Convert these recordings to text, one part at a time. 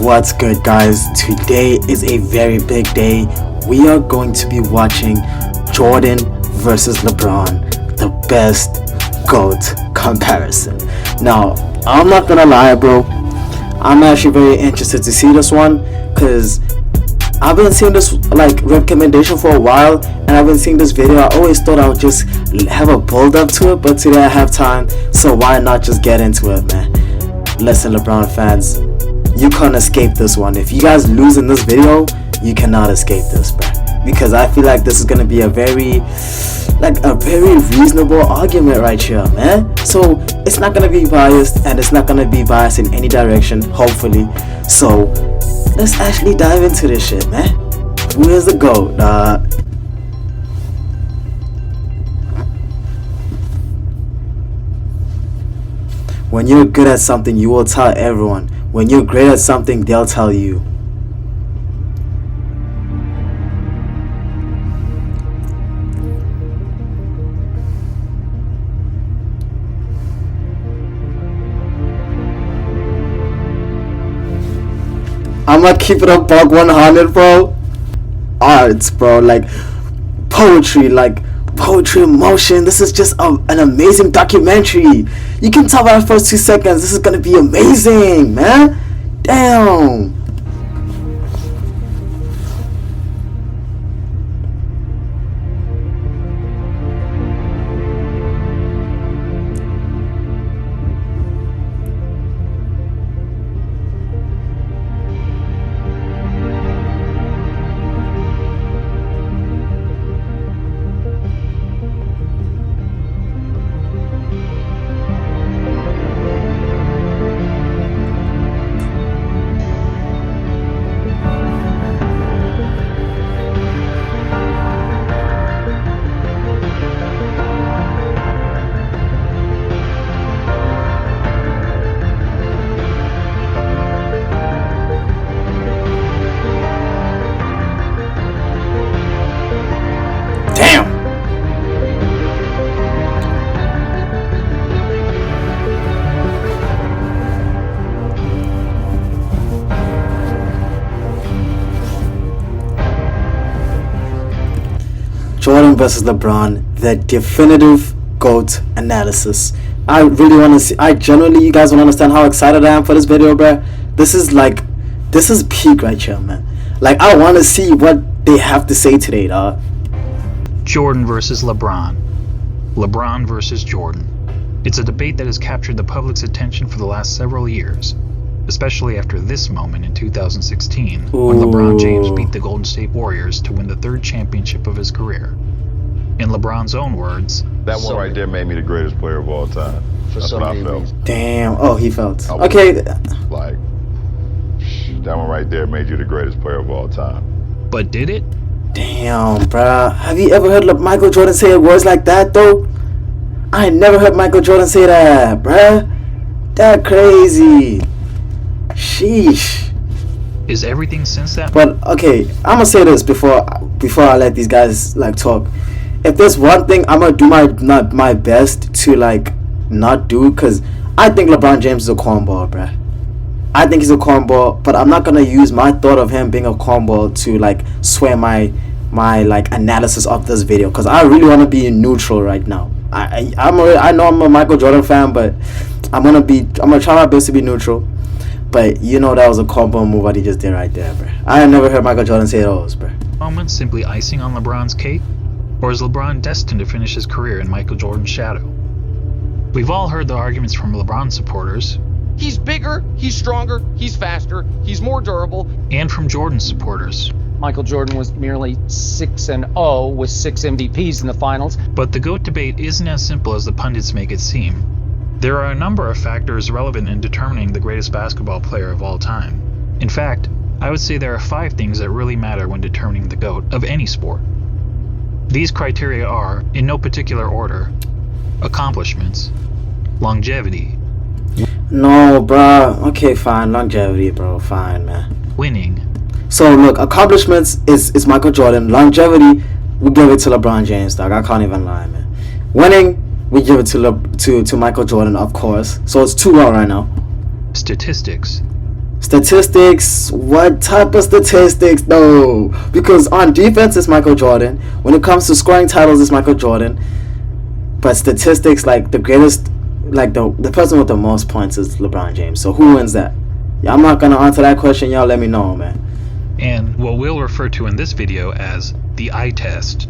What's good, guys? Today is a very big day. We are going to be watching Jordan versus LeBron, the best GOAT comparison. Now, I'm not gonna lie, bro. I'm actually very interested to see this one because I've been seeing this recommendation for a while, and I've been seeing this video. I always thought I would just have a build up to it, but today I have time, so why not just get into it, man? Listen, LeBron fans, you can't escape this one. If you guys lose in this video, you cannot escape this, bro. Because I feel like this is gonna be a very reasonable argument right here, man. So it's not gonna be biased, and it's not gonna be biased in any direction, hopefully. So let's actually dive into this shit, man. Who is the GOAT, dog? When you're good at something, you will tell everyone. When you're great at something, they'll tell you. I'm gonna keep it a buck 100, bro. Arts, bro, poetry, poetry in motion. This is just an amazing documentary. You can tell by the first 2 seconds this is gonna be amazing, man. Damn. Jordan versus LeBron, the definitive GOAT analysis. I really want to see. You guys don't understand how excited I am for this video, bruh. This is peak right here, man. I want to see what they have to say today, dog. Jordan versus LeBron. LeBron versus Jordan. It's a debate that has captured the public's attention for the last several years, especially after this moment in 2016, when LeBron James beat the Golden State Warriors to win the third championship of his career. In LeBron's own words, that one right there made me the greatest player of all time. That's what I felt. Damn. Oh, he felt. Okay. That one right there made you the greatest player of all time. But did it? Damn, bruh. Have you ever heard Michael Jordan say words like that, though? I ain't never heard Michael Jordan say that, bruh. That crazy. Sheesh. Is everything since that? But okay, I'm gonna say this before I let these guys talk. If there's one thing I'm gonna do my best to not do, because I think LeBron James is a cornball, bruh. I think he's a cornball, but I'm not gonna use my thought of him being a cornball to sway my analysis of this video, because I really want to be neutral right now. I know I'm a Michael Jordan fan, but I'm gonna try my best to be neutral. But that was a combo move what he just did right there, bro. I have never heard Michael Jordan say those, bro. Moment simply icing on LeBron's cake? Or is LeBron destined to finish his career in Michael Jordan's shadow? We've all heard the arguments from LeBron supporters. He's bigger, he's stronger, he's faster, he's more durable. And from Jordan supporters. Michael Jordan was merely 6-0 with 6 MVPs in the finals. But the GOAT debate isn't as simple as the pundits make it seem. There are a number of factors relevant in determining the greatest basketball player of all time. In fact, I would say there are 5 things that really matter when determining the GOAT of any sport. These criteria are, in no particular order, accomplishments, longevity. No, bro. Okay, fine. Longevity, bro. Fine, man. Winning. So, look, accomplishments is Michael Jordan. Longevity, we give it to LeBron James, dog. I can't even lie, man. Winning, we give it to Michael Jordan, of course. So it's 2-1 right now. Statistics. Statistics? What type of statistics though? Because on defense it's Michael Jordan. When it comes to scoring titles it's Michael Jordan. But statistics, like the greatest, like the person with the most points is LeBron James. So who wins that? Yeah, I'm not gonna answer that question. Y'all let me know, man. And what we'll refer to in this video as the eye test.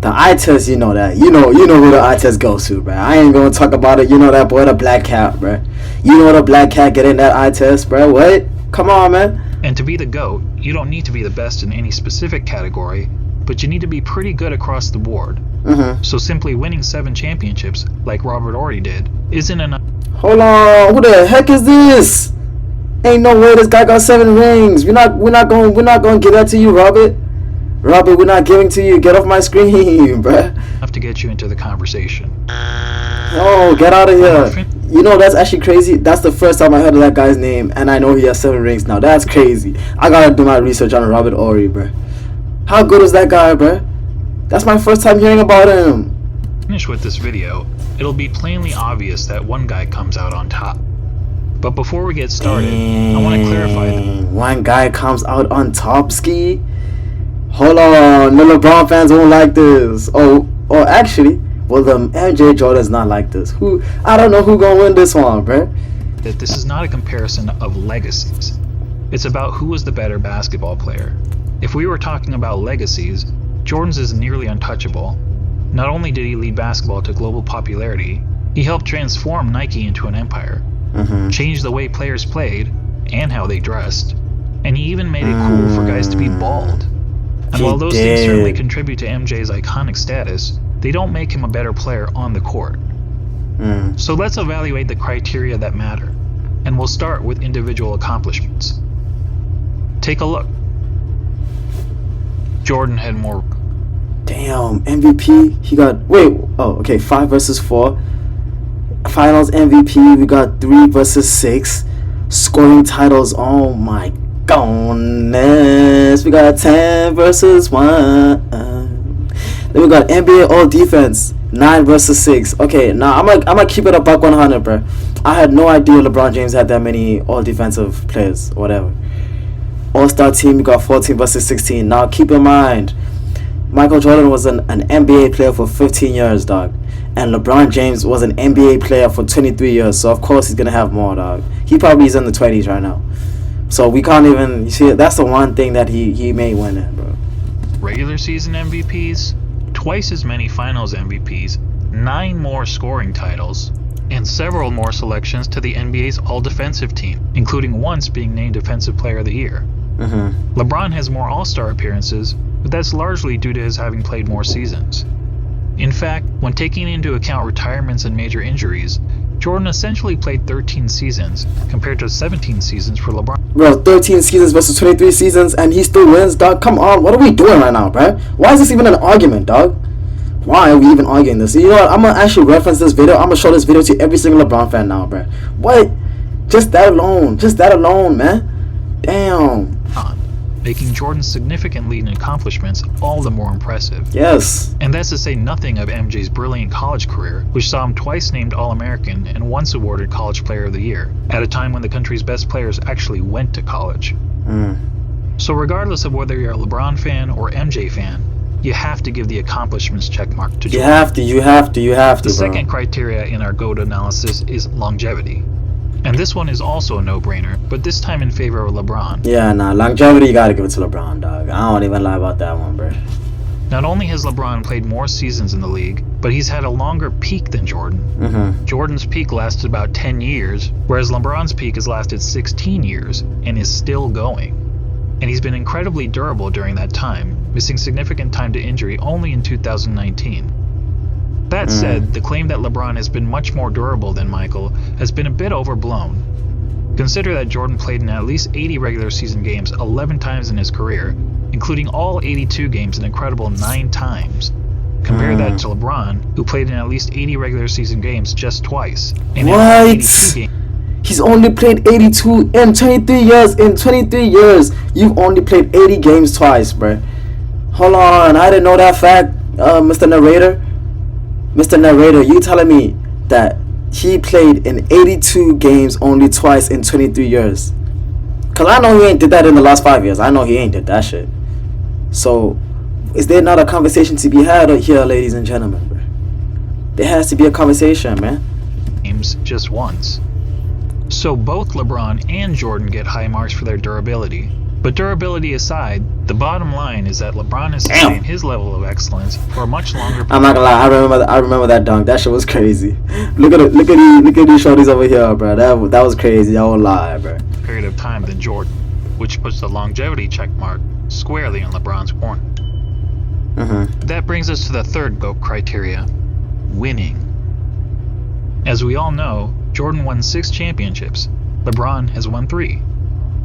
The eye test, you know that. You know who the eye test goes to, bro. I ain't gonna talk about it. You know that boy, the black cat, bro. You know the black cat getting that eye test, bro. What? Come on, man. And to be the GOAT, you don't need to be the best in any specific category, but you need to be pretty good across the board. So simply winning 7 championships, like Robert Horry did, isn't enough. Hold on, who the heck is this? Ain't no way this guy got 7 rings. We're not gonna give that to you, Robert. Robert, we're not giving to you. Get off my screen, bruh. Enough to get you into the conversation. Oh, get out of here. You know, that's actually crazy. That's the first time I heard of that guy's name, and I know he has 7 rings now. That's crazy. I gotta do my research on Robert Horry, bruh. How good is that guy, bruh? That's my first time hearing about him. Finish with this video, it'll be plainly obvious that one guy comes out on top. But before we get started, I want to clarify that one guy comes out on top, ski. Hold on, the LeBron fans won't like this. Oh, actually, well, the MJ Jordan's not like this. I don't know who gonna win this one, bruh. that this is not a comparison of legacies. It's about who was the better basketball player. If we were talking about legacies, Jordan's is nearly untouchable. Not only did he lead basketball to global popularity, he helped transform Nike into an empire, changed the way players played and how they dressed, and he even made it cool for guys to be bald. And while those things certainly contribute to MJ's iconic status, they don't make him a better player on the court. So let's evaluate the criteria that matter, and we'll start with individual accomplishments. Take a look. Jordan had more. Damn, MVP. He got 5 versus 4. Finals MVP. We got 3 versus 6. Scoring titles. Oh my goodness. We got 10 versus 1. Then we got NBA All Defense. 9 versus 6. Okay, now I'm gonna keep it a buck 100, bro. I had no idea LeBron James had that many All Defensive players. Whatever. All-Star team. We got 14 versus 16. Now keep in mind, Michael Jordan was an NBA player for 15 years, dog. And LeBron James was an NBA player for 23 years. So, of course, he's going to have more, dog. He probably is in the 20s right now. So, we can't even... You see, that's the one thing that he may win in, bro. Regular season MVPs, twice as many finals MVPs, 9 more scoring titles, and several more selections to the NBA's all-defensive team, including once being named Defensive Player of the Year. LeBron has more All-Star appearances, but that's largely due to his having played more seasons. In fact, when taking into account retirements and major injuries, Jordan essentially played 13 seasons compared to 17 seasons for LeBron. Bro, 13 seasons versus 23 seasons and he still wins, dog. Come on, what are we doing right now, bro? Why is this even an argument, dog? Why are we even arguing this? You know what? I'm gonna actually reference this video. I'm gonna show this video to every single LeBron fan now, bro. What? Just that alone, man. Damn. Making Jordan's significant lead in accomplishments all the more impressive. Yes. And that's to say nothing of MJ's brilliant college career, which saw him twice named All-American and once awarded College Player of the Year, at a time when the country's best players actually went to college. So regardless of whether you're a LeBron fan or MJ fan, you have to give the accomplishments checkmark to Jordan. You have to, The second criteria in our GOAT analysis is longevity. And this one is also a no-brainer, but this time in favor of LeBron. Yeah, nah, longevity, you gotta give it to LeBron, dog. I don't even lie about that one, bro. Not only has LeBron played more seasons in the league, but he's had a longer peak than Jordan. Jordan's peak lasted about 10 years, whereas LeBron's peak has lasted 16 years and is still going. And he's been incredibly durable during that time, missing significant time to injury only in 2019. That said, the claim that LeBron has been much more durable than Michael has been a bit overblown. Consider that Jordan played in at least 80 regular season games 11 times in his career, including all 82 games an incredible 9 times. Compare that to LeBron, who played in at least 80 regular season games just twice. And He's only played 82 in 23 years. In 23 years, you've only played 80 games twice, bro. Hold on, I didn't know that fact, Mr. Narrator. Mr. Narrator, you telling me that he played in 82 games only twice in 23 years. Cause I know he ain't did that in the last 5 years. I know he ain't did that shit. So, is there not a conversation to be had here, ladies and gentlemen? Bro? There has to be a conversation, man. Games just once. So both LeBron and Jordan get high marks for their durability. But durability aside, the bottom line is that LeBron has sustained his level of excellence for a much longer period. I'm not gonna lie, I remember that dunk. That shit was crazy. Look at these shorties over here, bro. That was crazy. I won't lie, bro. Period of time than Jordan, which puts the longevity check mark squarely in LeBron's corner. That brings us to the third GOAT criteria: winning. As we all know, Jordan won 6 championships. LeBron has won 3.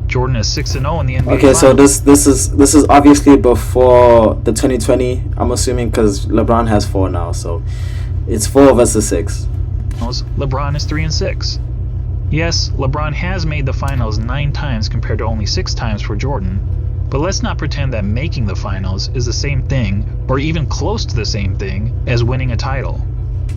Jordan is 6-0 in the NBA. Okay, Finals. so this is obviously before the 2020. I'm assuming because LeBron has 4 now, so it's 4 versus 6. LeBron is 3-6. Yes, LeBron has made the finals 9 times compared to only 6 times for Jordan. But let's not pretend that making the finals is the same thing, or even close to the same thing, as winning a title.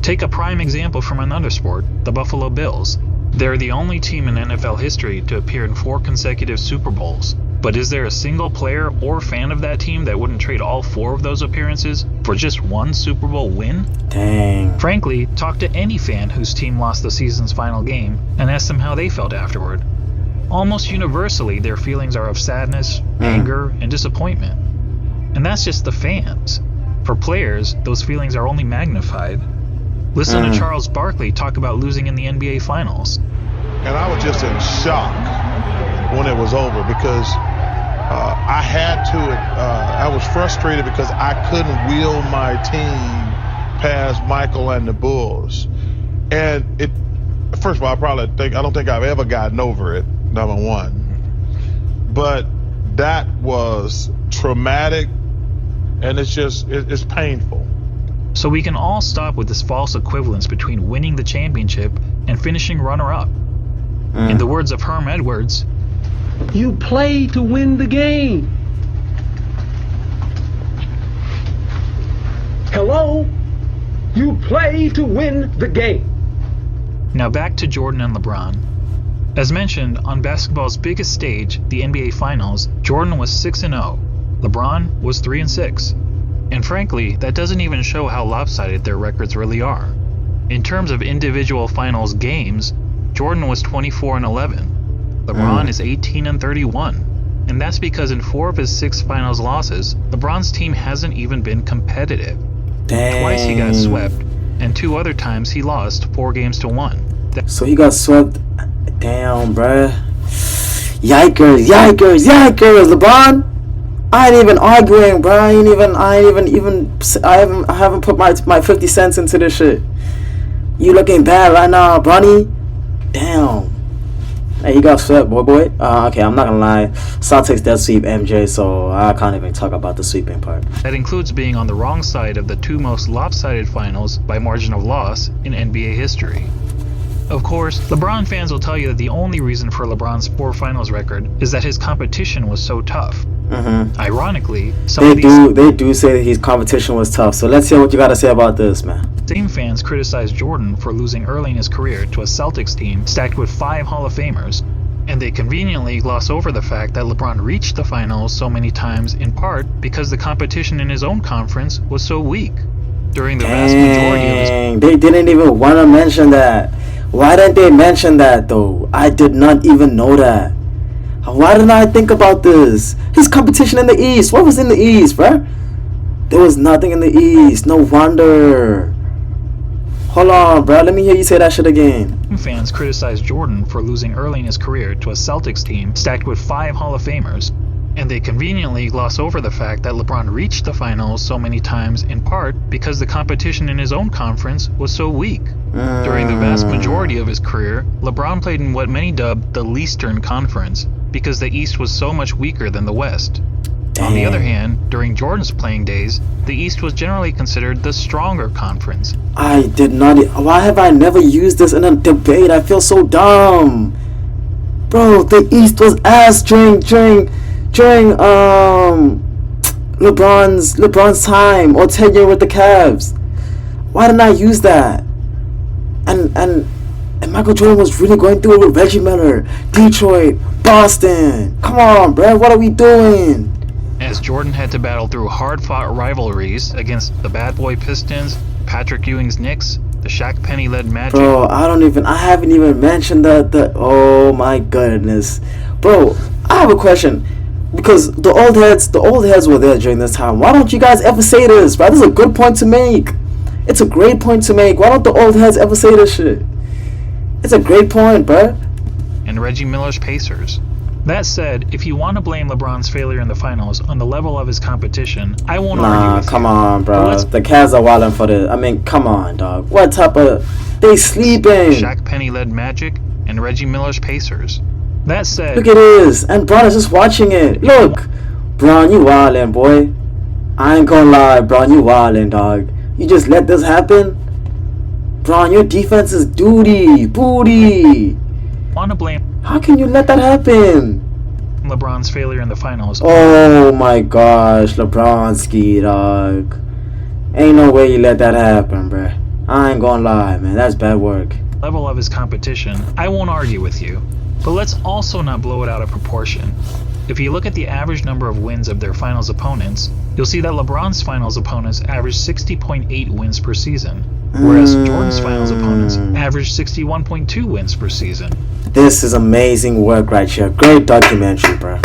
Take a prime example from another sport, the Buffalo Bills. They're the only team in NFL history to appear in 4 consecutive Super Bowls. But is there a single player or fan of that team that wouldn't trade all 4 of those appearances for just 1 Super Bowl win? Dang. Frankly, talk to any fan whose team lost the season's final game and ask them how they felt afterward. Almost universally, their feelings are of sadness, anger, and disappointment. And that's just the fans. For players, those feelings are only magnified. Listen to Charles Barkley talk about losing in the NBA Finals. And I was just in shock when it was over because I was frustrated because I couldn't wheel my team past Michael and the Bulls. And first of all, I don't think I've ever gotten over it, number one. But that was traumatic, and it's painful. So we can all stop with this false equivalence between winning the championship and finishing runner-up. In the words of Herm Edwards, you play to win the game. Hello? You play to win the game. Now back to Jordan and LeBron. As mentioned, on basketball's biggest stage, the NBA Finals, Jordan was 6-0. LeBron was 3-6. And frankly, that doesn't even show how lopsided their records really are. In terms of individual finals games, Jordan was 24-11. LeBron is 18-31. And that's because in 4 of his 6 finals losses, LeBron's team hasn't even been competitive. Dang. Twice he got swept, and 2 other times he lost 4 games to 1. So he got swept. Damn, bruh. Yikers. LeBron, I ain't even arguing, bro. I haven't put my 50 cents into this shit. You looking bad right now, Bronny. Damn. Hey, he got swept, boy. Okay, I'm not gonna lie. Celtics dead sweep MJ, so I can't even talk about the sweeping part. That includes being on the wrong side of the 2 most lopsided finals by margin of loss in NBA history. Of course, LeBron fans will tell you that the only reason for LeBron's 4 finals record is that his competition was so tough. Ironically, they do say that his competition was tough. So let's hear what you got to say about this, man. Same fans criticize Jordan for losing early in his career to a Celtics team stacked with 5 Hall of Famers, and they conveniently gloss over the fact that LeBron reached the finals so many times in part because the competition in his own conference was so weak. During the vast majority of his... They didn't even want to mention that. Why didn't they mention that, though? I did not even know that. Why didn't I think about this? His competition in the East. What was in the East, bruh? There was nothing in the East. No wonder. Hold on, bruh. Let me hear you say that shit again. Fans criticize Jordan for losing early in his career to a Celtics team stacked with 5 Hall of Famers, and they conveniently gloss over the fact that LeBron reached the finals so many times in part because the competition in his own conference was so weak. During the vast majority of his career, LeBron played in what many dubbed the Leastern Conference because the East was so much weaker than the West. On the other hand, during Jordan's playing days, the East was generally considered the stronger conference. I did not... Why have I never used this in a debate? I feel so dumb. Bro, the East was ass during LeBron's time or tenure with the Cavs. Why didn't I use that? And And Michael Jordan was really going through it with Reggie Miller, Detroit, Boston. Come on, bro. What are we doing? As Jordan had to battle through hard-fought rivalries against the Bad Boy Pistons, Patrick Ewing's Knicks, the Shaq Penny-led Magic. Bro, I haven't even mentioned the oh my goodness. Bro, I have a question. Because the old heads were there during this time. Why don't you guys ever say this, bro? This is a good point to make. It's a great point to make. Why don't the old heads ever say this shit? It's a great point, bro. And Reggie Miller's Pacers. That said, if you want to blame LeBron's failure in the finals on the level of his competition, I won't argue with you. Come on, bro. The Cavs are wilding for this. I mean, come on, dog. What type of... They sleeping. Shaq Penny-led Magic and Reggie Miller's Pacers. That said... Look at this. And Bron is just watching it. Look. Bron, you wildin', boy. I ain't gonna lie, Bron. You wildin', dog. You just let this happen? Bron, your defense is booty. Want to blame... How can you let that happen? LeBron's failure in the finals. Oh my gosh, LeBronski, dog. Ain't no way you let that happen, bruh. I ain't gonna lie, man. That's bad work. Level of his competition, I won't argue with you. But let's also not blow it out of proportion. If you look at the average number of wins of their finals opponents, you'll see that LeBron's finals opponents averaged 60.8 wins per season, whereas Jordan's finals opponents averaged 61.2 wins per season. This is amazing work right here. Great documentary, bro.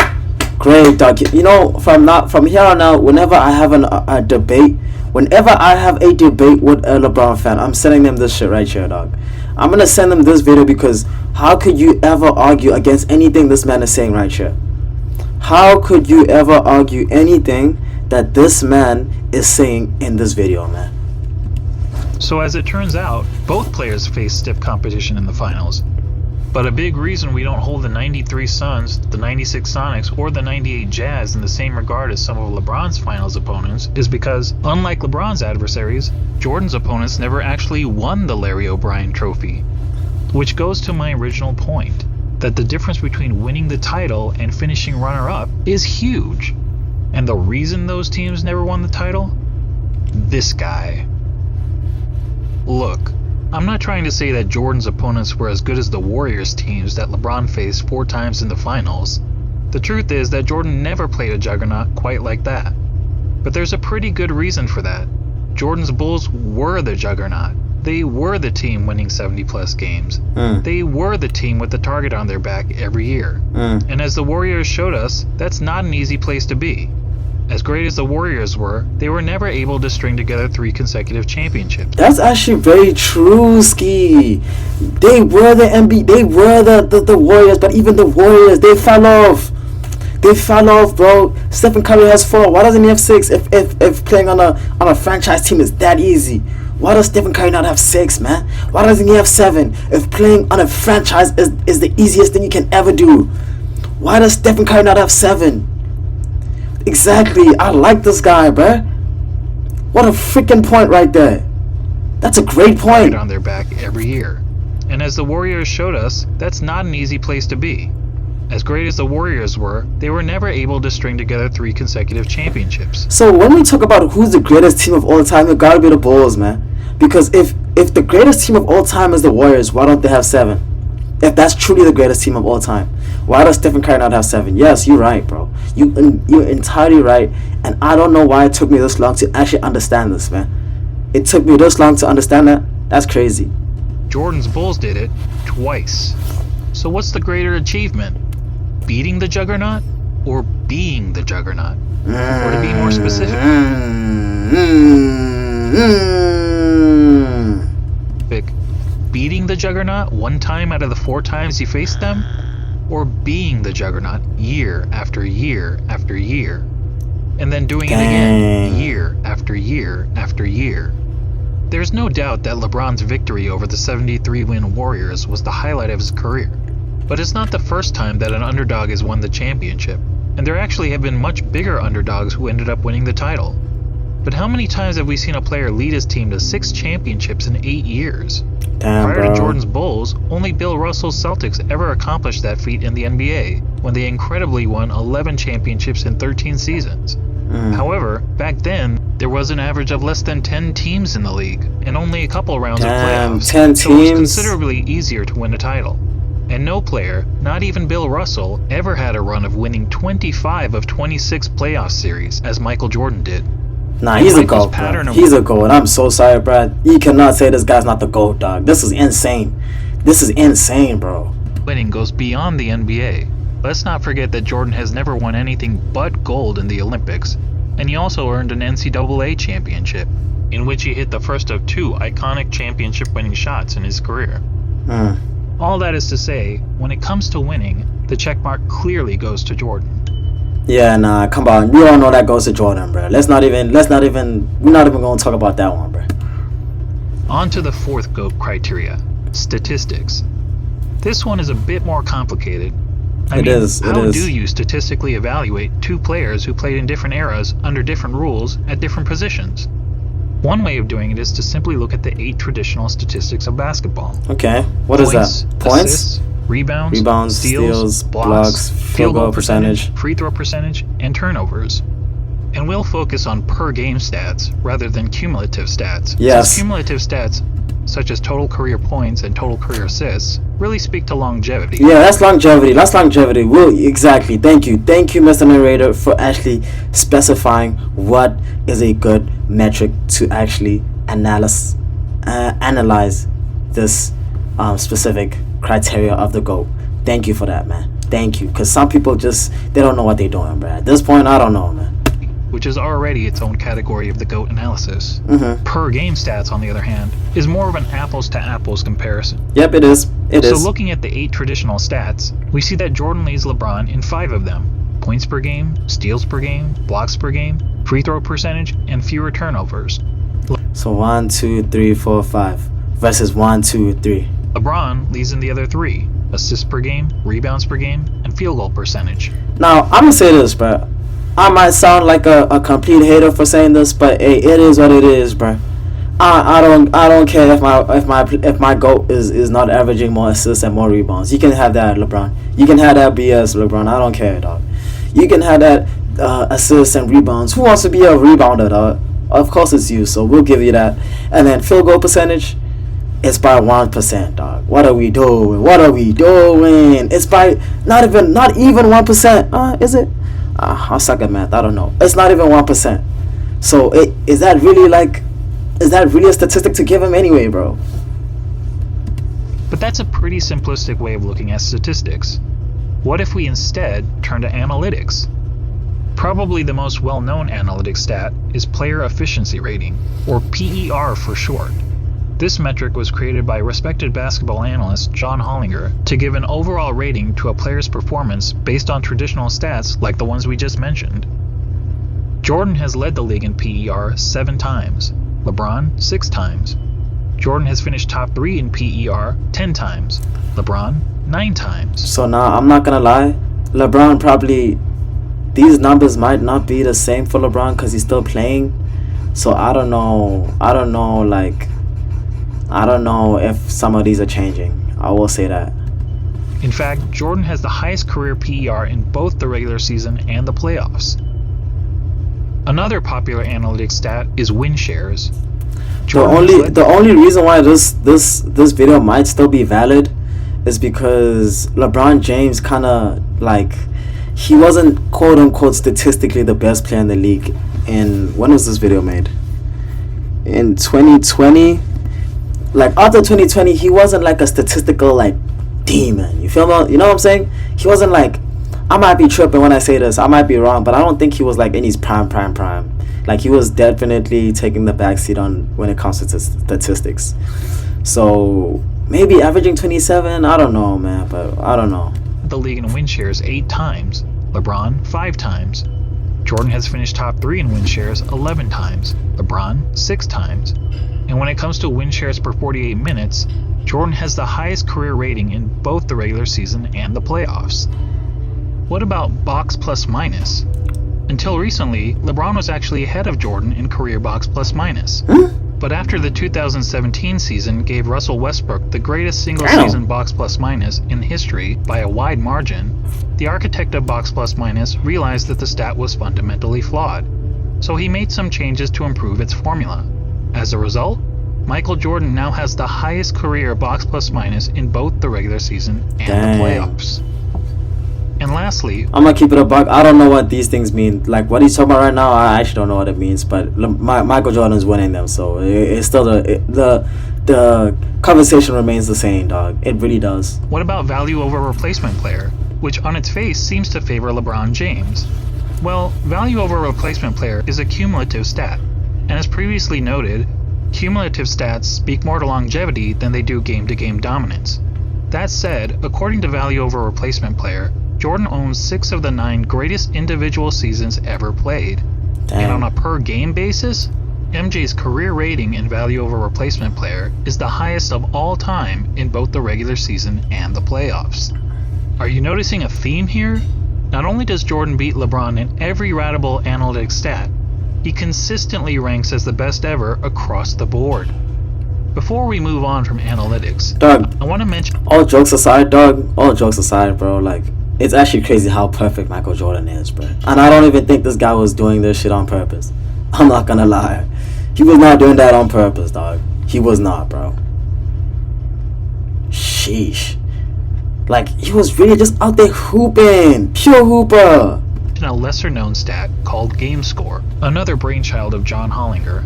Great You know, from here on out, whenever I have a debate with a LeBron fan, I'm sending them this shit right here, dog. I'm gonna send them this video because how could you ever argue against anything this man is saying right here? How could you ever argue anything that this man is saying in this video, man? So as it turns out, both players face stiff competition in the finals. But a big reason we don't hold the 93 Suns, the 96 Sonics, or the 98 Jazz in the same regard as some of LeBron's finals opponents is because, unlike LeBron's adversaries, Jordan's opponents never actually won the Larry O'Brien Trophy. Which goes to my original point, that the difference between winning the title and finishing runner-up is huge. And the reason those teams never won the title? This guy. Look, I'm not trying to say that Jordan's opponents were as good as the Warriors teams that LeBron faced 4 times in the finals. The truth is that Jordan never played a juggernaut quite like that. But there's a pretty good reason for that. Jordan's Bulls were the juggernaut. They were the team winning 70-plus games. They were the team with the target on their back every year. And as the Warriors showed us, that's not an easy place to be. As great as the Warriors were, they were never able to string together 3 consecutive championships. That's actually very true, Ski. They were the NBA, they were the Warriors, but even the Warriors, they fell off. They fell off, bro. Stephen Curry has 4. Why doesn't he have 6 if playing on a franchise team is that easy? Why does Stephen Curry not have 6, man? Why doesn't he have 7 if playing on a franchise is the easiest thing you can ever do? Why does Stephen Curry not have 7? Exactly. I like this guy, bruh. What a freaking point right there. That's a great point. On their back every year. And as the Warriors showed us, that's not an easy place to be. As great as the Warriors were, they were never able to string together 3 consecutive championships. So when we talk about who's the greatest team of all time, it gotta be the Bulls, man. Because if the greatest team of all time is the Warriors, why don't they have 7? If that's truly the greatest team of all time, why does Stephen Curry not have 7? Yes, you're right, bro. You're entirely right. And I don't know why it took me this long to actually understand this, man. It took me this long to understand that. That's crazy. Jordan's Bulls did it twice. So what's the greater achievement? Beating the juggernaut or being the juggernaut? Or to be more specific, beating the juggernaut 1 time out of the 4 times you faced them? Or being the juggernaut year after year after year? And then doing it again year after year after year? There's no doubt that LeBron's victory over the 73-win Warriors was the highlight of his career. But it's not the first time that an underdog has won the championship, and there actually have been much bigger underdogs who ended up winning the title. But how many times have we seen a player lead his team to 6 championships in 8 years? Damn, Prior bro. to Jordan's Bulls, only Bill Russell's Celtics ever accomplished that feat in the NBA, when they incredibly won 11 championships in 13 seasons. However, back then, There was an average of less than 10 teams in the league, and only a couple rounds Damn, of playoffs, 10 so it was teams? considerably easier to win a title. And no player, not even Bill Russell, ever had a run of winning 25 of 26 playoff series, as Michael Jordan did. Nah, And he's a Michael's GOAT, bro. pattern of- He's a GOAT. I'm so sorry, bro. You cannot say this guy's not the GOAT, dog. This is insane. This is insane, bro. Winning goes beyond the NBA. Let's not forget that Jordan has never won anything but gold in the Olympics, and he also earned an NCAA championship, in which he hit the first of 2 iconic championship-winning shots in his career. All that is to say, when it comes to winning, the checkmark clearly goes to Jordan. Yeah, nah, come on. We all know that goes to Jordan, bro. We're not even gonna talk about that one, bro. On to the fourth GOAT criteria, statistics. This one is a bit more complicated. It is. How do you statistically evaluate 2 players who played in different eras under different rules at different positions? One way of doing it is to simply look at the 8 traditional statistics of basketball. Okay, what is that? Points? Assists, rebounds, steals, blocks, field goal percentage, free throw percentage, and turnovers. And we'll focus on per game stats rather than cumulative stats. Yes. Since cumulative stats, such as total career points and total career assists, really speak to longevity. Yeah, that's longevity. Exactly. Thank you, Mr. Narrator, for actually specifying what is a good metric to actually analyze this specific criteria of the GOAT. Thank you for that, man. Thank you, because some people they don't know what they're doing, bro. At this point, I don't know, man. Which is already its own category of the GOAT analysis. Per game stats, on the other hand, is more of an apples to apples comparison. Yep, it is. So looking at the 8 traditional stats, we see that Jordan leads LeBron in 5 of them: points per game, steals per game, blocks per game, free throw percentage, and fewer turnovers. So 1, 2, 3, 4, 5 versus 1, 2, 3. LeBron leads in the other 3: assists per game, rebounds per game, and field goal percentage. Now, I'm gonna say this, bro. I might sound like a complete hater for saying this, but hey, it is what it is, bro. I don't care if my GOAT is not averaging more assists and more rebounds. You can have that, LeBron. You can have that BS, LeBron. I don't care, dog. You can have that assists and rebounds. Who wants to be a rebounder, dog? Of course it's you, so we'll give you that. And then field goal percentage, it's by 1%, dog. What are we doing? It's by not even 1%. Is it? I'll suck at math. I don't know. It's not even 1%. So is that really a statistic to give him anyway, bro? But that's a pretty simplistic way of looking at statistics. What if we instead turn to analytics? Probably the most well-known analytics stat is player efficiency rating, or PER for short. This metric was created by respected basketball analyst John Hollinger to give an overall rating to a player's performance based on traditional stats like the ones we just mentioned. Jordan has led the league in PER 7 times, LeBron 6 times. Jordan has finished top 3 in PER 10 times, LeBron 9 times. So now, I'm not gonna lie, LeBron probably, these numbers might not be the same for LeBron because he's still playing. So I don't know if some of these are changing. I will say that. In fact, Jordan has the highest career PER in both the regular season and the playoffs. Another popular analytics stat is win shares. The only reason why this video might still be valid is because LeBron James kind of he wasn't quote unquote statistically the best player in the league. And when was this video made? In 2020. After 2020, he wasn't a statistical demon. You feel me? You know what I'm saying? He wasn't I might be tripping when I say this. I might be wrong, but I don't think he was in his prime. He was definitely taking the backseat when it comes to statistics. So maybe averaging 27. I don't know, man. But I don't know. The league in win shares 8 times. LeBron 5 times. Jordan has finished top 3 in win shares 11 times. LeBron 6 times. And when it comes to win shares per 48 minutes, Jordan has the highest career rating in both the regular season and the playoffs. What about box plus minus? Until recently, LeBron was actually ahead of Jordan in career box plus minus. But after the 2017 season gave Russell Westbrook the greatest single-season box plus minus in history by a wide margin, the architect of box plus minus realized that the stat was fundamentally flawed. so he made some changes to improve its formula. As a result, Michael Jordan now has the highest career box plus minus in both the regular season and the playoffs. And lastly, I'm gonna keep it a buck. I don't know what these things mean. Like what he's talking about right now, I actually don't know what it means. But Michael Jordan's winning them, so it's still the conversation remains the same, dog. It really does. what about value over replacement player, which on its face seems to favor LeBron James? Well, value over replacement player is a cumulative stat, and as previously noted, cumulative stats speak more to longevity than they do game-to-game dominance. That said, according to value over replacement player, Jordan owns 6 of the 9 greatest individual seasons ever played. And on a per-game basis, MJ's career rating in value over replacement player is the highest of all time in both the regular season and the playoffs. Are you noticing a theme here? Not only does Jordan beat LeBron in every ratable analytic stat, he consistently ranks as the best ever across the board. Before we move on from analytics, Dog, I want to mention all jokes aside, bro, like, it's actually crazy how perfect Michael Jordan is, bro. And I don't even think this guy was doing this shit on purpose. I'm not gonna lie. He was not doing that on purpose, dog. He was not, bro. Sheesh. Like, he was really just out there hooping. Pure hooper. a lesser-known stat called game score, another brainchild of John Hollinger.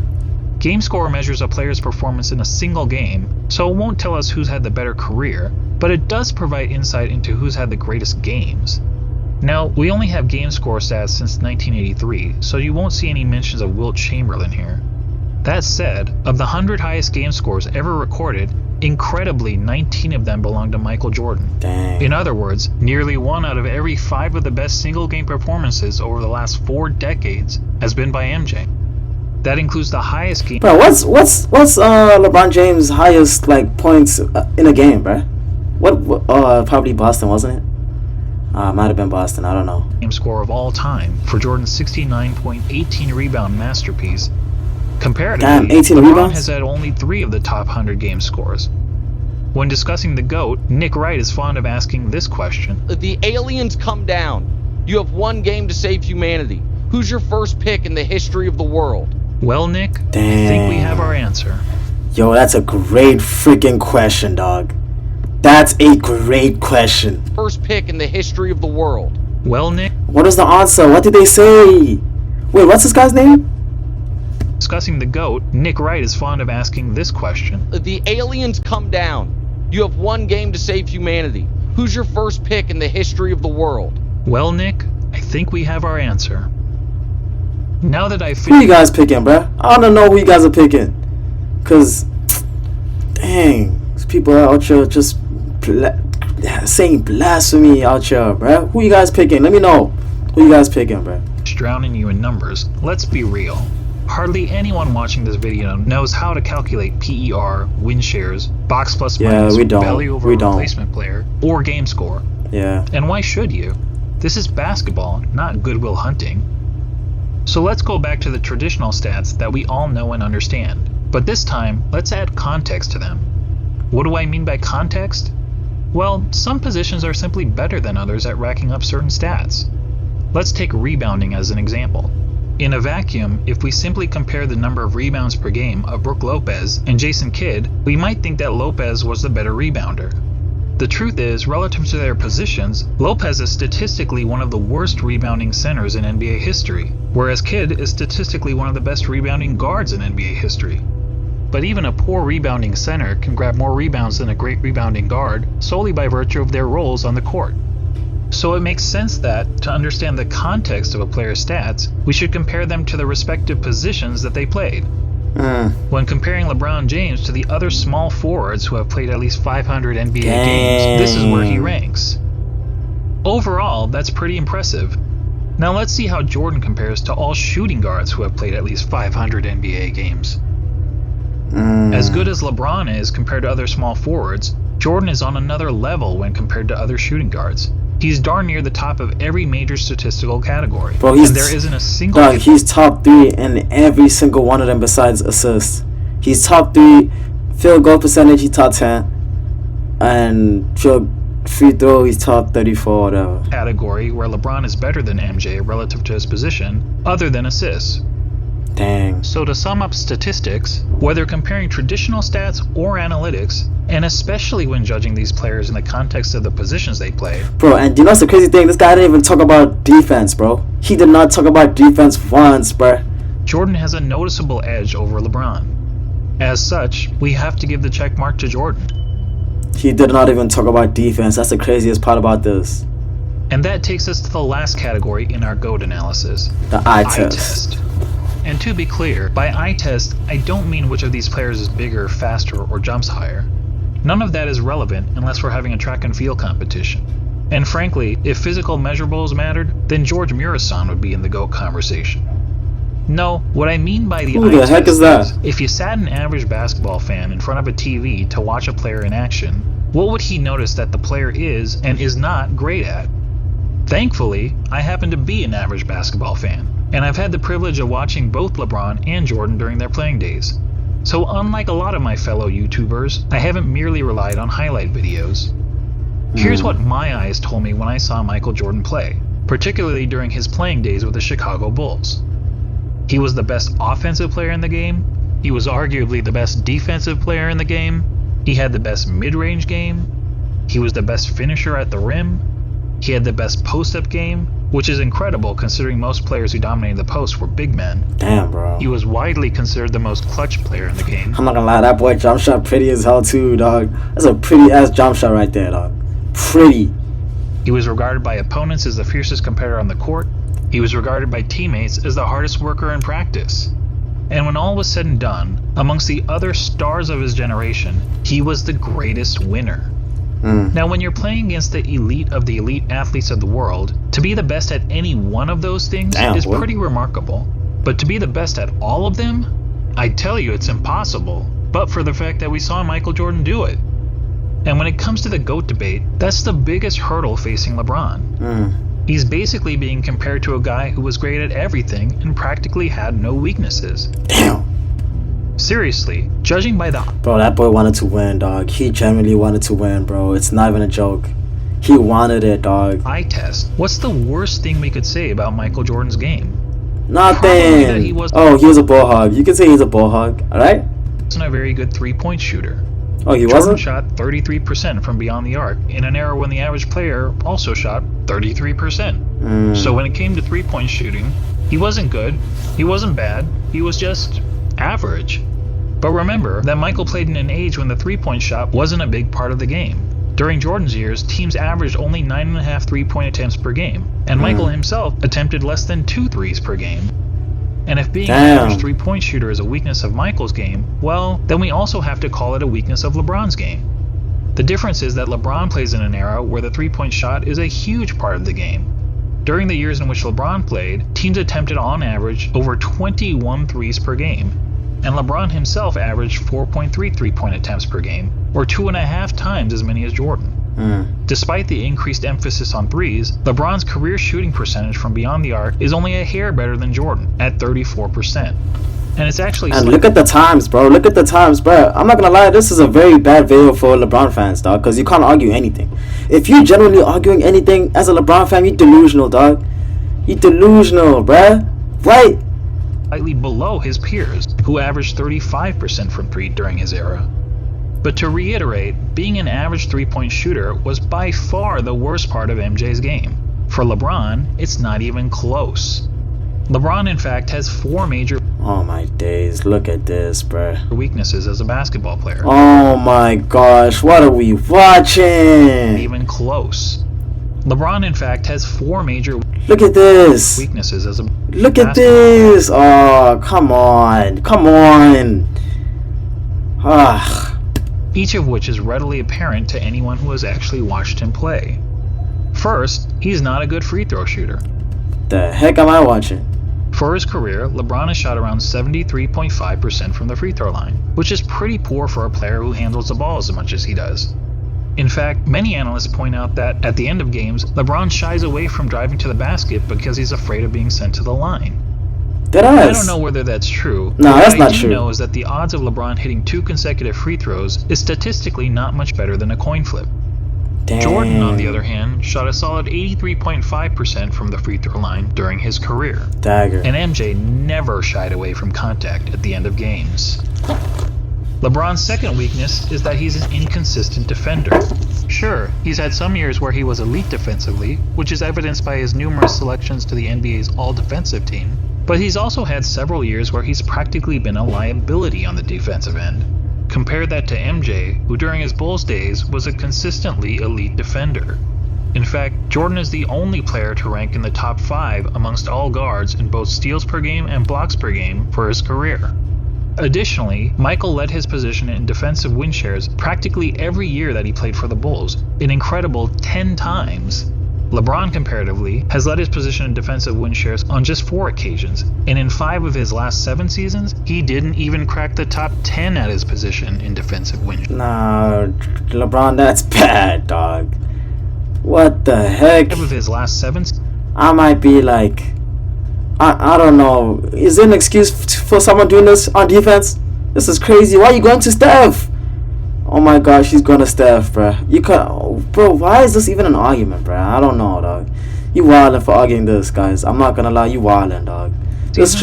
Game score measures a player's performance in a single game, so it won't tell us who's had the better career, but it does provide insight into who's had the greatest games. Now, we only have game score stats since 1983, so you won't see any mentions of Wilt Chamberlain here. That said, of the 100 highest game scores ever recorded, incredibly 19 of them belong to Michael Jordan. Dang. In other words, nearly 1 out of every 5 of the best single game performances over the last 4 decades has been by MJ. That includes the highest game. Bro, what's LeBron James' highest points in a game, bro? What probably Boston, wasn't it? Might have been Boston, I don't know. Game score of all time for Jordan's 69.18 rebound masterpiece. Comparatively, Damn, 18 LeBron rebounds? has had only 3 of the top 100 game scores. When discussing the GOAT, Nick Wright is fond of asking this question. The aliens come down. You have 1 game to save humanity. Who's your first pick in the history of the world? Well, Nick, I Damn. think we have our answer. Yo, that's a great freaking question, dog. That's a great question. First pick in the history of the world. Well, Nick, What is the answer? What did they say? Wait, what's this guy's name? discussing the GOAT, Nick Wright is fond of asking this question. The aliens come down. You have 1 game to save humanity. Who's your first pick in the history of the world? Well, Nick, I think we have our answer. Now that I've Who you guys picking, bruh? I don't know who you guys are picking. Cause, dang, these people are out here just saying blasphemy out here, bruh. Who you guys picking? Let me know. Who you guys picking, bruh? drowning you in numbers, let's be real. Hardly anyone watching this video knows how to calculate PER, win shares, box plus minus, we don't. value over We don't. replacement player, or game score. Yeah. And why should you? This is basketball, not Goodwill Hunting. So let's go back to the traditional stats that we all know and understand. But this time, let's add context to them. What do I mean by context? Well, some positions are simply better than others at racking up certain stats. Let's take rebounding as an example. In a vacuum, if we simply compare the number of rebounds per game of Brook Lopez and Jason Kidd, we might think that Lopez was the better rebounder. The truth is, relative to their positions, Lopez is statistically one of the worst rebounding centers in NBA history, whereas Kidd is statistically one of the best rebounding guards in NBA history. But even a poor rebounding center can grab more rebounds than a great rebounding guard solely by virtue of their roles on the court. So it makes sense that, to understand the context of a player's stats, we should compare them to the respective positions that they played. When comparing LeBron James to the other small forwards who have played at least 500 NBA games, this is where he ranks. Overall, that's pretty impressive. Now let's see how Jordan compares to all shooting guards who have played at least 500 NBA games. As good as LeBron is compared to other small forwards, Jordan is on another level when compared to other shooting guards. He's darn near the top of every major statistical category. Bro, and there isn't a single... Dog, he's top 3 in every single one of them besides assists. He's top 3 field goal percentage, he's top 10. And free throw, he's top 34, whatever. category where LeBron is better than MJ relative to his position, other than assists. Dang. So to sum up statistics, whether comparing traditional stats or analytics, and especially when judging these players in the context of the positions they play, Bro, and you know what's the crazy thing? This guy didn't even talk about defense, bro. He did not talk about defense once, bro. Jordan has a noticeable edge over LeBron. As such, we have to give the check mark to Jordan. He did not even talk about defense. That's the craziest part about this. And that takes us to the last category in our GOAT analysis. The eye test. And to be clear, by eye test, I don't mean which of these players is bigger, faster, or jumps higher. None of that is relevant unless we're having a track and field competition. And frankly, if physical measurables mattered, then George Murasan would be in the GOAT conversation. No, what I mean by the Who eye the test heck is that? if you sat an average basketball fan in front of a TV to watch a player in action, what would he notice that the player is and is not great at? Thankfully, I happen to be an average basketball fan, and I've had the privilege of watching both LeBron and Jordan during their playing days. So unlike a lot of my fellow YouTubers, I haven't merely relied on highlight videos. Here's what my eyes told me when I saw Michael Jordan play, particularly during his playing days with the Chicago Bulls. He was the best offensive player in the game, he was arguably the best defensive player in the game, he had the best mid-range game, he was the best finisher at the rim, he had the best post-up game, which is incredible considering most players who dominated the post were big men. Damn, bro. He was widely considered the most clutch player in the game. I'm not gonna lie, that boy jump shot pretty as hell too, dog. That's a pretty ass jump shot right there, dog. Pretty. He was regarded by opponents as the fiercest competitor on the court. He was regarded by teammates as the hardest worker in practice. And when all was said and done, amongst the other stars of his generation, he was the greatest winner. Now, when you're playing against the elite of the elite athletes of the world, to be the best at any one of those things is pretty remarkable. But to be the best at all of them? I tell you, it's impossible, but for the fact that we saw Michael Jordan do it. And when it comes to the GOAT debate, that's the biggest hurdle facing LeBron. He's basically being compared to a guy who was great at everything and practically had no weaknesses. Damn. Seriously, judging by the... Bro, that boy wanted to win, dog. He genuinely wanted to win, bro. It's not even a joke. He wanted it, dog. eye test, what's the worst thing we could say about Michael Jordan's game? Nothing. Probably that he was a ball hog. You can say he's a ball hog, alright? wasn't a very good three-point shooter. Oh, he Jordan wasn't? shot 33% from beyond the arc in an era when the average player also shot 33%. So when it came to three-point shooting, he wasn't good, he wasn't bad, he was just average. But remember that Michael played in an age when the three-point shot wasn't a big part of the game. During Jordan's years, teams averaged only 9.5 three-point attempts per game, and Michael himself attempted less than 2 threes per game. And if being an average three-point shooter is a weakness of Michael's game, well, then we also have to call it a weakness of LeBron's game. The difference is that LeBron plays in an era where the three-point shot is a huge part of the game. During the years in which LeBron played, teams attempted on average over 21 threes per game, and LeBron himself averaged 4.3 three-point attempts per game, or 2.5 times as many as Jordan. Despite the increased emphasis on threes, LeBron's career shooting percentage from beyond the arc is only a hair better than Jordan, at 34%. And it's actually... And look at the times, bro. Look at the times, bro. I'm not gonna lie, this is a very bad video for LeBron fans, dog, because you can't argue anything. If you're genuinely arguing anything as a LeBron fan, you're delusional, dog. You're delusional, bruh. Right? Slightly below his peers, who averaged 35% from three during his era. But to reiterate, being an average three-point shooter was by far the worst part of MJ's game. For LeBron, it's not even close. LeBron, in fact, has 4 major... Oh my days, look at this, bruh. ...weaknesses as a basketball player. Oh my gosh, what are we watching? Even close. LeBron, in fact, has 4 major... Look at this. ...weaknesses as a... Look at this. Oh, come on. Come on. Each of which is readily apparent to anyone who has actually watched him play. First, he's not a good free throw shooter. The heck am I watching? For his career, LeBron has shot around 73.5% from the free throw line, which is pretty poor for a player who handles the ball as much as he does. In fact, many analysts point out that, at the end of games, LeBron shies away from driving to the basket because he's afraid of being sent to the line. I don't know whether that's true. No, that's not true. What I do know is that the odds of LeBron hitting 2 consecutive free throws is statistically not much better than a coin flip. Damn. Jordan, on the other hand, shot a solid 83.5% from the free throw line during his career. Dagger. And MJ never shied away from contact at the end of games. LeBron's second weakness is that he's an inconsistent defender. Sure, he's had some years where he was elite defensively, which is evidenced by his numerous selections to the NBA's all-defensive team, but he's also had several years where he's practically been a liability on the defensive end. Compare that to MJ, who during his Bulls days was a consistently elite defender. In fact, Jordan is the only player to rank in the top 5 amongst all guards in both steals per game and blocks per game for his career. Additionally, Michael led his position in defensive win shares practically every year that he played for the Bulls, an incredible 10 times. LeBron, comparatively, has led his position in defensive win shares on just 4 occasions, and in 5 of his last 7 seasons, he didn't even crack the top 10 at his position in defensive win shares. Nah, LeBron, that's bad, dog. What the heck? 5 of his last 7 I might be like, I don't know. Is it an excuse for someone doing this on defense? This is crazy. Why are you going to Steph? Oh my gosh, he's going to Steph, bruh. You could, bro, why is this even an argument, bruh? I don't know, dog. You wildin' for arguing this, guys. I'm not gonna lie, you wildin', dog. This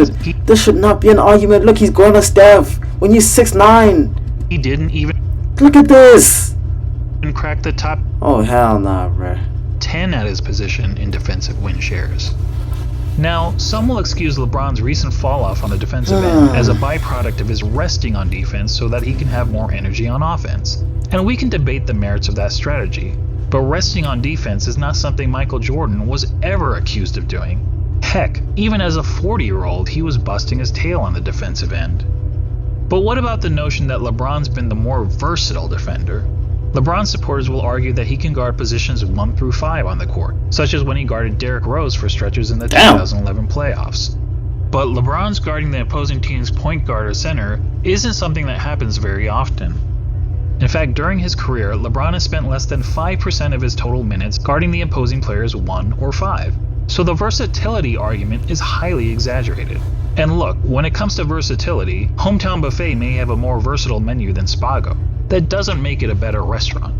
should not be an argument. Look, he's going to Steph. When you're 6'9". He didn't even Look at this. crack the top Oh, hell nah, bruh. 10 at his position in defensive win shares. Now, some will excuse LeBron's recent fall-off on the defensive end as a byproduct of his resting on defense so that he can have more energy on offense. And we can debate the merits of that strategy, but resting on defense is not something Michael Jordan was ever accused of doing. Heck, even as a 40-year-old, he was busting his tail on the defensive end. But what about the notion that LeBron's been the more versatile defender? LeBron supporters will argue that he can guard positions 1 through 5 on the court, such as when he guarded Derrick Rose for stretches in the 2011 playoffs. But LeBron's guarding the opposing team's point guard or center isn't something that happens very often. In fact, during his career, LeBron has spent less than 5% of his total minutes guarding the opposing players 1 or 5. So the versatility argument is highly exaggerated. And look, when it comes to versatility, Hometown Buffet may have a more versatile menu than Spago. That doesn't make it a better restaurant.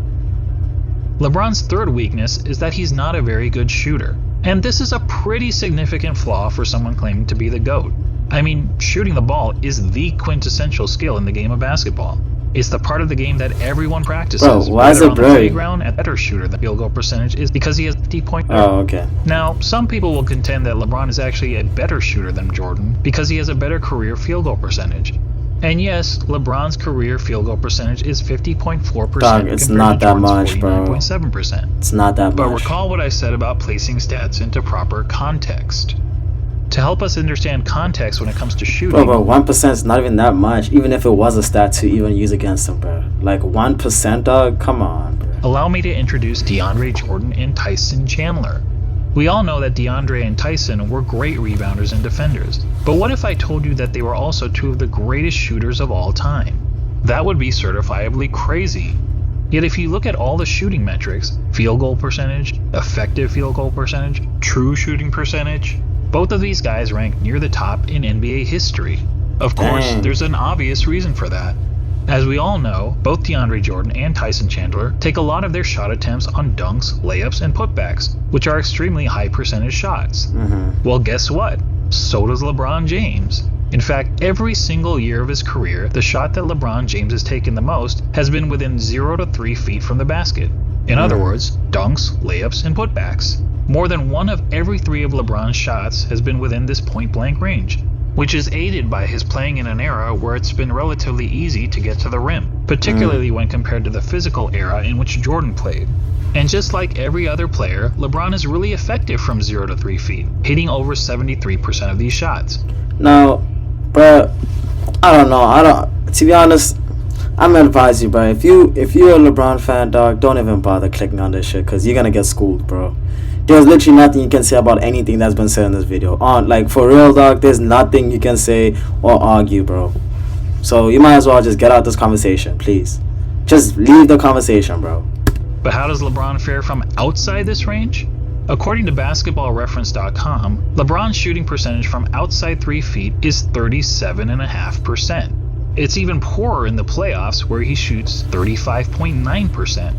LeBron's third weakness is that he's not a very good shooter. And this is a pretty significant flaw for someone claiming to be the GOAT. I mean, shooting the ball is the quintessential skill in the game of basketball. It's the part of the game that everyone practices. Bro, why is it on the blurry? playground, a better shooter than field goal percentage is because he has 50-point. Oh, okay. Now, some people will contend that LeBron is actually a better shooter than Jordan because he has a better career field goal percentage. And yes, LeBron's career field goal percentage is 50.4%. Dog, it's not that much, bro. 49.7%. It's not that But much. recall what I said about placing stats into proper context. To help us understand context when it comes to shooting, Bro, 1% is not even that much. Even if it was a stat to even use against him, bro. Like 1%, dog. Come on, bro. allow me to introduce DeAndre Jordan and Tyson Chandler. We all know that DeAndre and Tyson were great rebounders and defenders, but what if I told you that they were also 2 of the greatest shooters of all time? That would be certifiably crazy. Yet if you look at all the shooting metrics, field goal percentage, effective field goal percentage, true shooting percentage, both of these guys rank near the top in NBA history. Of course, there's an obvious reason for that. As we all know, both DeAndre Jordan and Tyson Chandler take a lot of their shot attempts on dunks, layups, and putbacks, which are extremely high percentage shots. Well, guess what? So does LeBron James. In fact, every single year of his career, the shot that LeBron James has taken the most has been within 0 to 3 feet from the basket. In other words, dunks, layups, and putbacks. More than 1 of every 3 of LeBron's shots has been within this point-blank range, which is aided by his playing in an era where it's been relatively easy to get to the rim, particularly when compared to the physical era in which Jordan played. And just like every other player, LeBron is really effective from 0 to 3 feet, hitting over 73% of these shots. Now, bro, I don't know. To be honest, I'm gonna advise you, bro. If you're a LeBron fan, dog, don't even bother clicking on this shit, cause you're gonna get schooled, bro. There's literally nothing you can say about anything that's been said in this video. Like, for real, dog, there's nothing you can say or argue, bro. So you might as well just get out this conversation, please. Just leave the conversation, bro. But how does LeBron fare from outside this range? According to basketballreference.com, LeBron's shooting percentage from outside 3 feet is 37.5%. It's even poorer in the playoffs, where he shoots 35.9%.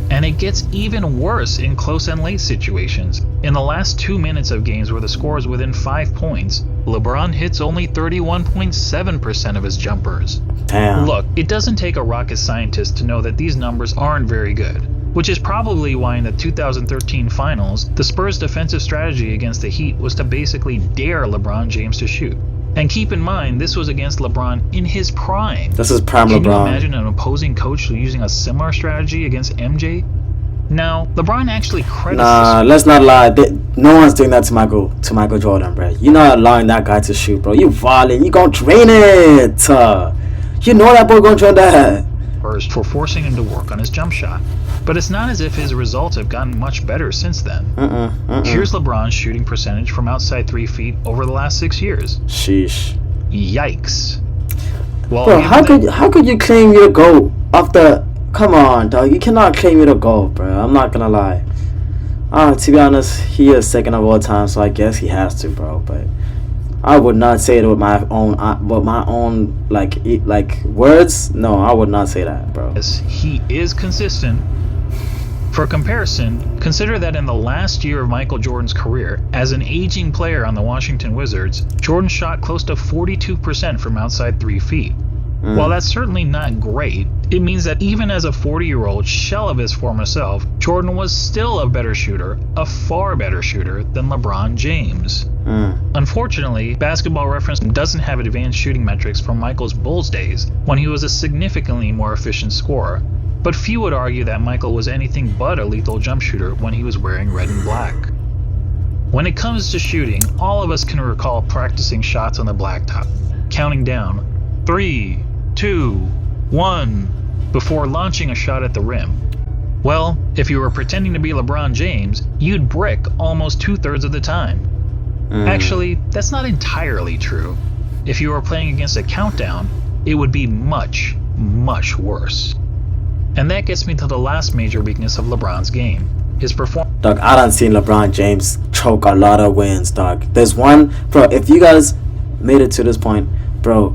And it gets even worse in close and late situations. In the last 2 minutes of games where the score is within 5 points, LeBron hits only 31.7% of his jumpers. Damn. Look, it doesn't take a rocket scientist to know that these numbers aren't very good, which is probably why in the 2013 finals, the Spurs' defensive strategy against the Heat was to basically dare LeBron James to shoot. And keep in mind, this was against LeBron in his prime. This is prime Can you LeBron. imagine an opposing coach using a similar strategy against MJ? Now, LeBron actually credits Nah, let's not lie. No one's doing that to Michael Jordan, bro. You're not allowing that guy to shoot, bro. You violent. You gonna drain it. You know that boy gonna drain that. Spurs for forcing him to work on his jump shot. But it's not as if his results have gotten much better since then. Here's LeBron's shooting percentage from outside 3 feet over the last 6 years. Sheesh. Yikes. Well, Bro, how could you claim you're the GOAT after... Come on, dog. You cannot claim you're the GOAT, bro. I'm not gonna lie. To be honest, he is second of all time, so I guess he has to, bro. But I would not say it with my own like words. No, I would not say that, bro. Yes, he is consistent. For comparison, consider that in the last year of Michael Jordan's career, as an aging player on the Washington Wizards, Jordan shot close to 42% from outside 3 feet. While that's certainly not great, it means that even as a 40-year-old shell of his former self, Jordan was still a better shooter, a far better shooter than LeBron James. Unfortunately, Basketball Reference doesn't have advanced shooting metrics from Michael's Bulls days, when he was a significantly more efficient scorer. But few would argue that Michael was anything but a lethal jump shooter when he was wearing red and black. When it comes to shooting, all of us can recall practicing shots on the blacktop, counting down 3, 2, 1 before launching a shot at the rim. Well, if you were pretending to be LeBron James, you'd brick almost 2/3 of the time. Actually, that's not entirely true. If you were playing against a countdown, it would be much, much worse. And that gets me to the last major weakness of LeBron's game, his performance. Dog, I done seen LeBron James choke a lot of wins, dog. There's one, bro, if you guys made it to this point, bro,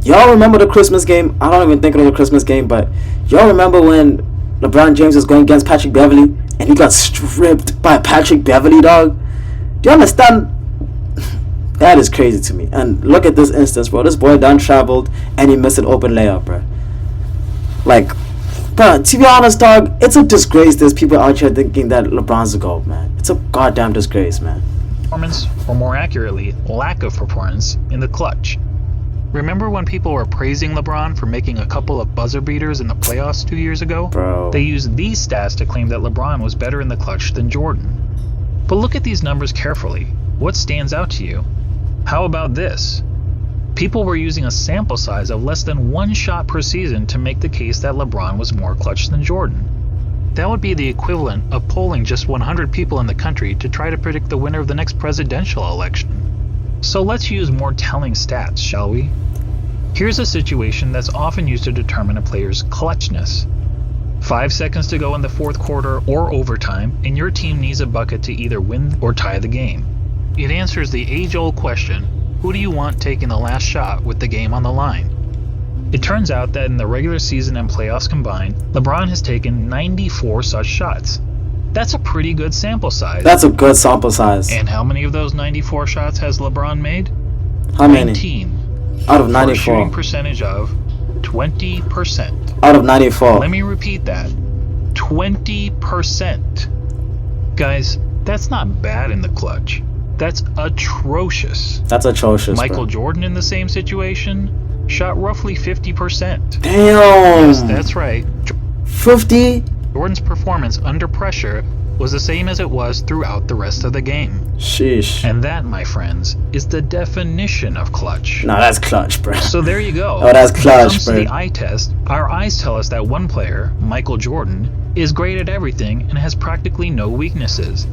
y'all remember the Christmas game? I don't even think it was a Christmas game, but y'all remember when LeBron James was going against Patrick Beverly and he got stripped by Patrick Beverly, dog? Do you understand? That is crazy to me. And look at this instance, bro. This boy done traveled and he missed an open layup, bro. Like, bro, to be honest, dog, it's a disgrace there's people out here thinking that LeBron's the GOAT, man. It's a goddamn disgrace, man. Performance, or more accurately, lack of performance, in the clutch. Remember when people were praising LeBron for making a couple of buzzer beaters in the playoffs 2 years ago? Bro. They used these stats to claim that LeBron was better in the clutch than Jordan. But look at these numbers carefully. What stands out to you? How about this? People were using a sample size of less than 1 shot per season to make the case that LeBron was more clutch than Jordan. That would be the equivalent of polling just 100 people in the country to try to predict the winner of the next presidential election. So let's use more telling stats, shall we? Here's a situation that's often used to determine a player's clutchness. 5 seconds to go in the fourth quarter or overtime, and your team needs a bucket to either win or tie the game. It answers the age-old question, who do you want taking the last shot with the game on the line? It turns out that in the regular season and playoffs combined, LeBron has taken 94 such shots. That's a pretty good sample size. That's a good sample size. And how many of those 94 shots has LeBron made? How many? 19. Out of For a 94. shooting percentage of 20%. Out of 94. Let me repeat that. 20%. Guys, that's not bad in the clutch. That's atrocious. That's atrocious, Michael bro. Jordan in the same situation shot roughly 50%. Damn. Yes, that's right. 50? Jordan's performance under pressure was the same as it was throughout the rest of the game. Sheesh. And that, my friends, is the definition of clutch. No, that's clutch, bro. So there you go. Oh, that's When it clutch, comes bro. to the eye test, our eyes tell us that one player, Michael Jordan, is great at everything and has practically no weaknesses.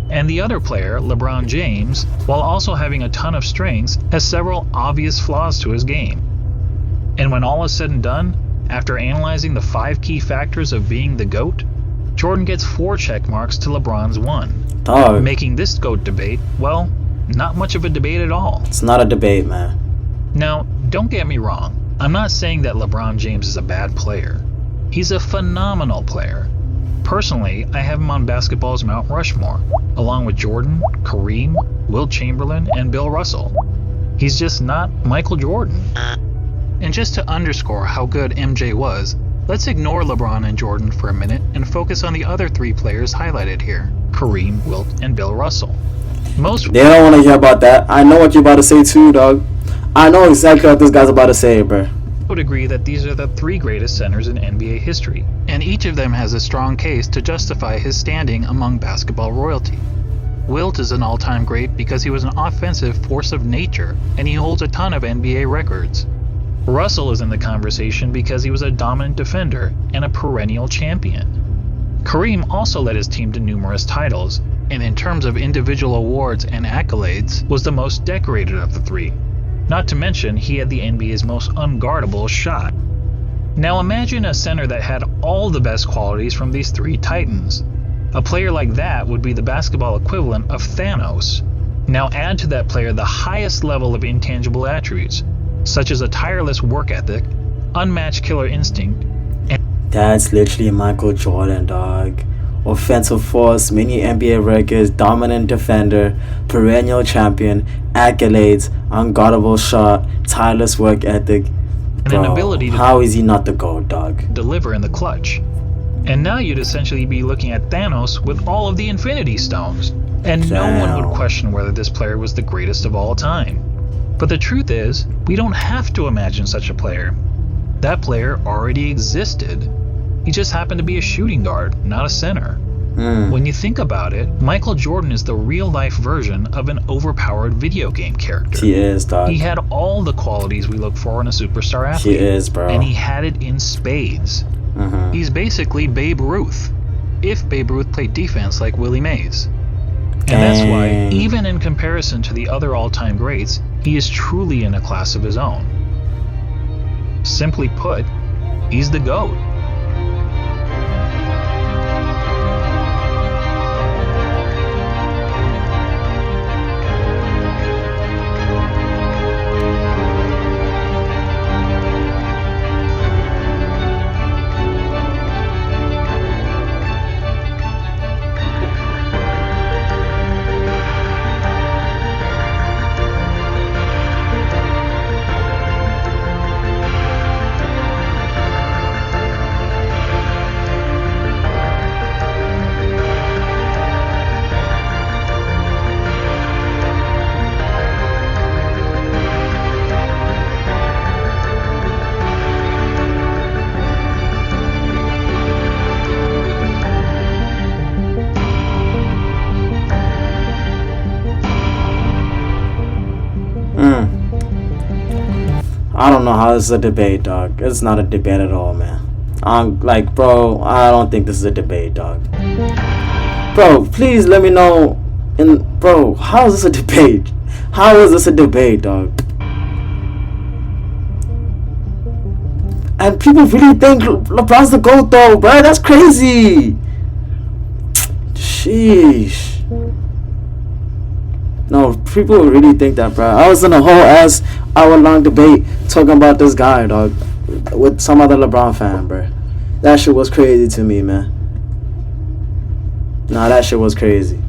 And the other player, LeBron James, while also having a ton of strengths, has several obvious flaws to his game. And when all is said and done, after analyzing the 5 key factors of being the GOAT, Jordan gets 4 check marks to LeBron's 1. Dog. Making this GOAT debate, well, not much of a debate at all. It's not a debate, man. Now, don't get me wrong. I'm not saying that LeBron James is a bad player. He's a phenomenal player. Personally, I have him on basketball's Mount Rushmore, along with Jordan, Kareem, Wilt Chamberlain, and Bill Russell. He's just not Michael Jordan. And just to underscore how good MJ was, let's ignore LeBron and Jordan for a minute and focus on the other three players highlighted here: Kareem, Wilt, and Bill Russell. They don't want to hear about that. I know what you're about to say too, dog. I know exactly what this guy's about to say, bro. Would agree that these are the three greatest centers in NBA history, and each of them has a strong case to justify his standing among basketball royalty. Wilt is an all-time great because he was an offensive force of nature, and he holds a ton of NBA records. Russell is in the conversation because he was a dominant defender and a perennial champion. Kareem also led his team to numerous titles, and in terms of individual awards and accolades, was the most decorated of the three. Not to mention, he had the NBA's most unguardable shot. Now imagine a center that had all the best qualities from these three titans. A player like that would be the basketball equivalent of Thanos. Now add to that player the highest level of intangible attributes, such as a tireless work ethic, unmatched killer instinct, and That's literally Michael Jordan, dog. Offensive force, many NBA records, dominant defender, perennial champion, accolades, unguardable shot, tireless work ethic. an ability to How is he not the GOAT, dog? deliver in the clutch. And now you'd essentially be looking at Thanos with all of the Infinity Stones, and no one would Damn. question whether this player was the greatest of all time. But the truth is, we don't have to imagine such a player. That player already existed. He just happened to be a shooting guard, not a center. When you think about it, Michael Jordan is the real-life version of an overpowered video game character. He is, dog. He had all the qualities we look for in a superstar athlete. He is, bro. And he had it in spades. He's basically Babe Ruth, if Babe Ruth played defense like Willie Mays. And that's why, Dang. even in comparison to the other all-time greats, he is truly in a class of his own. Simply put, he's the GOAT. I don't know how this is a debate, dog. It's not a debate at all, man. I'm like, bro, I don't think this is a debate, dog. Bro, please let me know. Bro, how is this a debate? How is this a debate, dog? And people really think LeBron's the GOAT, though, bro. That's crazy. Sheesh. No, people really think that, bro. I was in a whole ass hour-long debate talking about this guy, dog, with some other LeBron fan, bro. That shit was crazy to me, man. Nah, that shit was crazy.